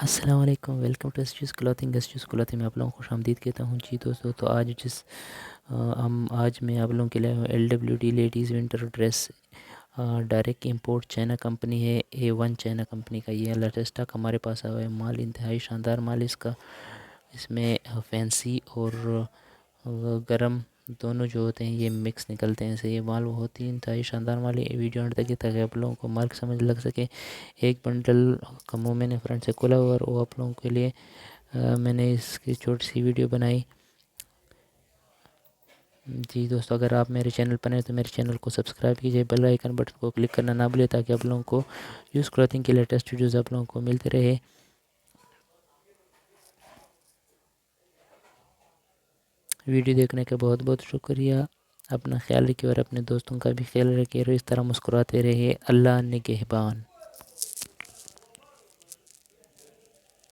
السلام علیکم، welcome to S clothing میں آپ لوگوں کو خوش آمدید کہتا ہوں جی دوستو۔ تو آج میں آپ لوگوں کے لیے LWD ladies winter dress direct import China company ہے، A1 چائنا کمپنی کا یہ لیٹسٹ اسٹاک ہمارے پاس آیا ہے۔ مال انتہائی شاندار مال اس میں فینسی اور گرم دونوں جو ہوتے ہیں یہ مکس نکلتے ہیں، یہ مال بہت ہی انتہائی شاندار مال ہے۔ ویڈیو انڈ تک تاکہ آپ لوگوں کو مال سمجھ لگ سکے۔ ایک بنڈل کا منہ میں نے فرنٹ سے کھولا ہوا اور وہ آپ لوگوں کے لیے میں نے اس کی چھوٹی سی ویڈیو بنائی جی دوستو۔ اگر آپ میرے چینل پر ہیں تو میرے چینل کو سبسکرائب کیجیے، بیل آئیکن بٹن کو کلک کرنا نہ بھولیں تاکہ آپ لوگوں کو یوز کلوتھنگ کے لیٹسٹ ویڈیوز آپ لوگوں کو ملتے رہے۔ ویڈیو دیکھنے کا بہت بہت شکریہ۔ اپنا خیال رکھیے اور اپنے دوستوں کا بھی خیال رکھیے اور اس طرح مسکراتے رہیے۔ اللہ نگہبان۔